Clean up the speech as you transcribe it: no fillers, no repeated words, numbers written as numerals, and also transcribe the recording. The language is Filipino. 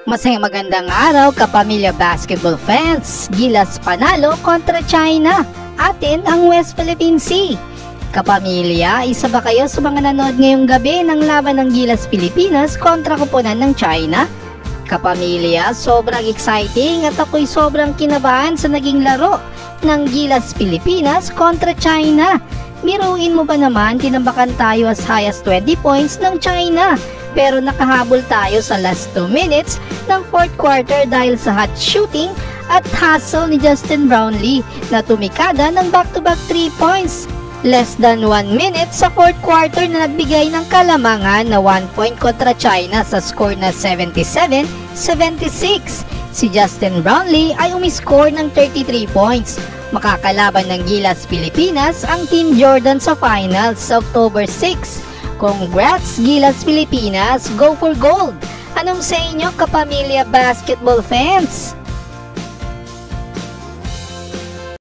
Masayang magandang araw kapamilya basketball fans. Gilas panalo kontra China. Atin ang West Philippine Sea. Kapamilya, isa ba kayo sa mga nanood ngayong gabi ng laban ng Gilas Pilipinas kontra koponan ng China? Kapamilya, sobrang exciting at ako'y sobrang kinabahan sa naging laro ng Gilas Pilipinas kontra China. Biruin mo ba naman, tinambakan tayo as high as 20 points ng China. Pero nakahabol tayo sa last 2 minutes ng 4th quarter dahil sa hot shooting at hustle ni Justin Brownlee na tumikada ng back-to-back 3 points. Less than 1 minute sa 4th quarter na nagbigay ng kalamangan na 1 point kontra China sa score na 77-76. Si Justin Brownlee ay umiscore ng 33 points. Makakalaban ng Gilas Pilipinas ang Team Jordan sa finals sa October 6. Congrats Gilas Pilipinas, go for gold! Anong sa inyo kapamilya basketball fans?